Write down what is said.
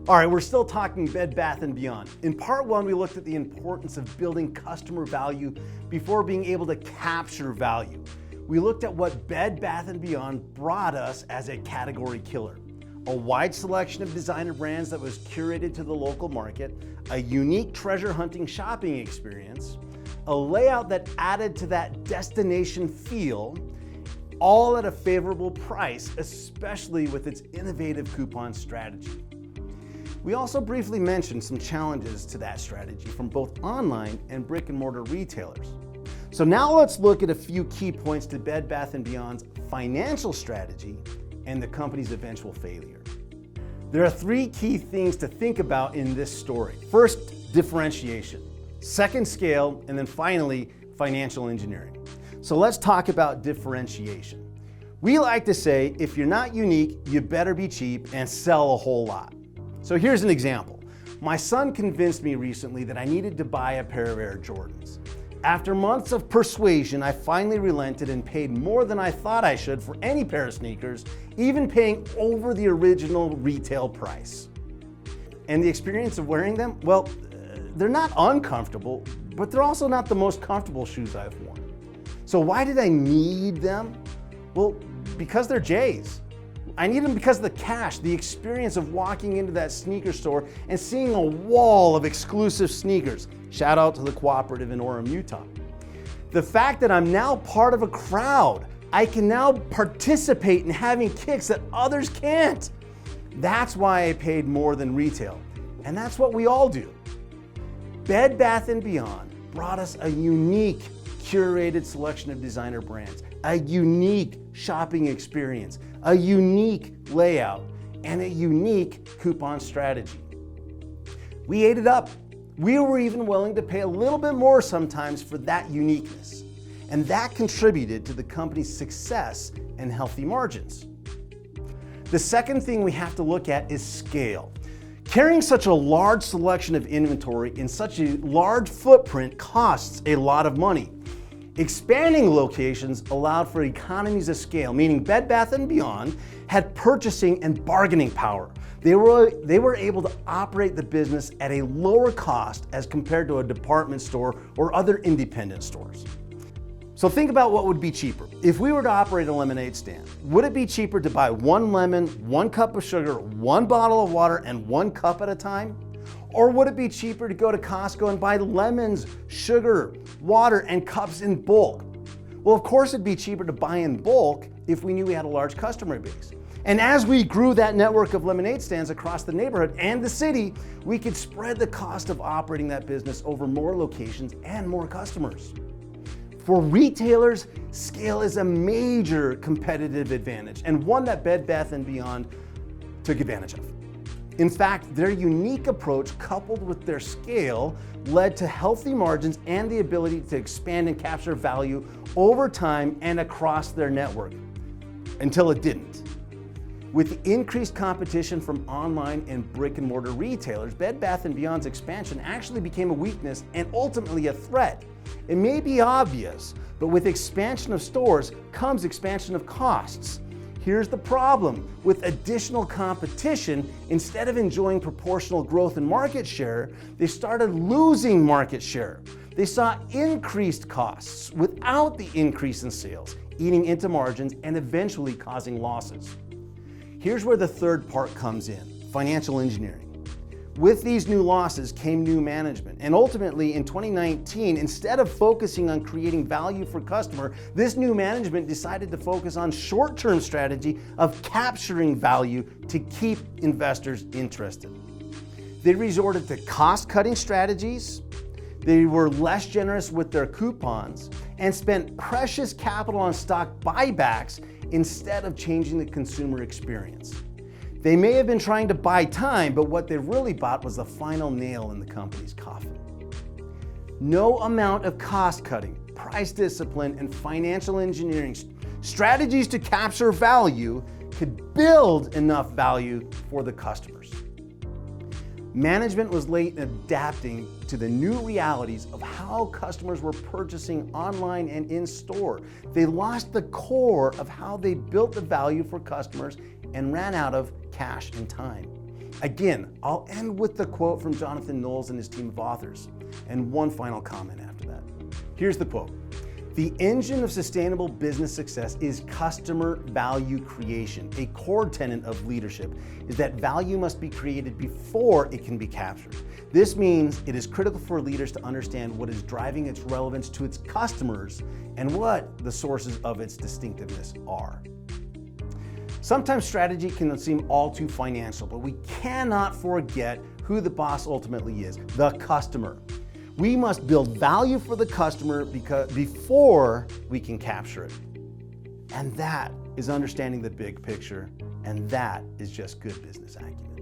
All right, we're still talking Bed Bath & Beyond. In part one, we looked at the importance of building customer value before being able to capture value. We looked at what Bed Bath & Beyond brought us as a category killer. A wide selection of designer brands that was curated to the local market, a unique treasure hunting shopping experience, a layout that added to that destination feel, all at a favorable price, especially with its innovative coupon strategy. We also briefly mentioned some challenges to that strategy from both online and brick and mortar retailers. So now let's look at a few key points to Bed Bath & Beyond's financial strategy and the company's eventual failure. There are three key things to think about in this story. First, differentiation. Second, scale, and then finally, financial engineering. So let's talk about differentiation. We like to say, if you're not unique, you better be cheap and sell a whole lot. So here's an example. My son convinced me recently that I needed to buy a pair of Air Jordans. After months of persuasion, I finally relented and paid more than I thought I should for any pair of sneakers, even paying over the original retail price. And the experience of wearing them, well, they're not uncomfortable, but they're also not the most comfortable shoes I've worn. So why did I need them? Well, because they're J's. I need them because of the cash, the experience of walking into that sneaker store and seeing a wall of exclusive sneakers. Shout out to the cooperative in Orem, Utah. The fact that I'm now part of a crowd, I can now participate in having kicks that others can't. That's why I paid more than retail. And that's what we all do. Bed Bath & Beyond brought us a unique, curated selection of designer brands, a unique shopping experience, a unique layout, and a unique coupon strategy. We ate it up. We were even willing to pay a little bit more sometimes for that uniqueness. And that contributed to the company's success and healthy margins. The second thing we have to look at is scale. Carrying such a large selection of inventory in such a large footprint costs a lot of money. Expanding locations allowed for economies of scale, meaning Bed Bath & Beyond had purchasing and bargaining power. They were able to operate the business at a lower cost as compared to a department store or other independent stores. So think about what would be cheaper. If we were to operate a lemonade stand, would it be cheaper to buy one lemon, 1 cup of sugar, 1 bottle of water, and 1 cup at a time? Or would it be cheaper to go to Costco and buy lemons, sugar, water, and cups in bulk? Well, of course it'd be cheaper to buy in bulk if we knew we had a large customer base. And as we grew that network of lemonade stands across the neighborhood and the city, we could spread the cost of operating that business over more locations and more customers. For retailers, scale is a major competitive advantage and one that Bed Bath & Beyond took advantage of. In fact, their unique approach coupled with their scale led to healthy margins and the ability to expand and capture value over time and across their network, until it didn't. With increased competition from online and brick and mortar retailers, Bed Bath & Beyond's expansion actually became a weakness and ultimately a threat. It may be obvious, but with expansion of stores comes expansion of costs. Here's the problem. With additional competition, instead of enjoying proportional growth in market share, they started losing market share. They saw increased costs without the increase in sales, eating into margins and eventually causing losses. Here's where the third part comes in, financial engineering. With these new losses came new management, and ultimately in 2019, instead of focusing on creating value for customer, this new management decided to focus on short-term strategy of capturing value to keep investors interested. They resorted to cost-cutting strategies, they were less generous with their coupons, and spent precious capital on stock buybacks instead of changing the consumer experience. They may have been trying to buy time, but what they really bought was the final nail in the company's coffin. No amount of cost cutting, price discipline, and financial engineering strategies to capture value could build enough value for the customers. Management was late in adapting to the new realities of how customers were purchasing online and in store. They lost the core of how they built the value for customers and ran out of cash and time. Again, I'll end with the quote from Jonathan Knowles and his team of authors, and one final comment after that. Here's the quote. The engine of sustainable business success is customer value creation. A core tenet of leadership is that value must be created before it can be captured. This means it is critical for leaders to understand what is driving its relevance to its customers and what the sources of its distinctiveness are. Sometimes strategy can seem all too financial, but we cannot forget who the boss ultimately is, the customer. We must build value for the customer before we can capture it. And that is understanding the big picture, and that is just good business acumen.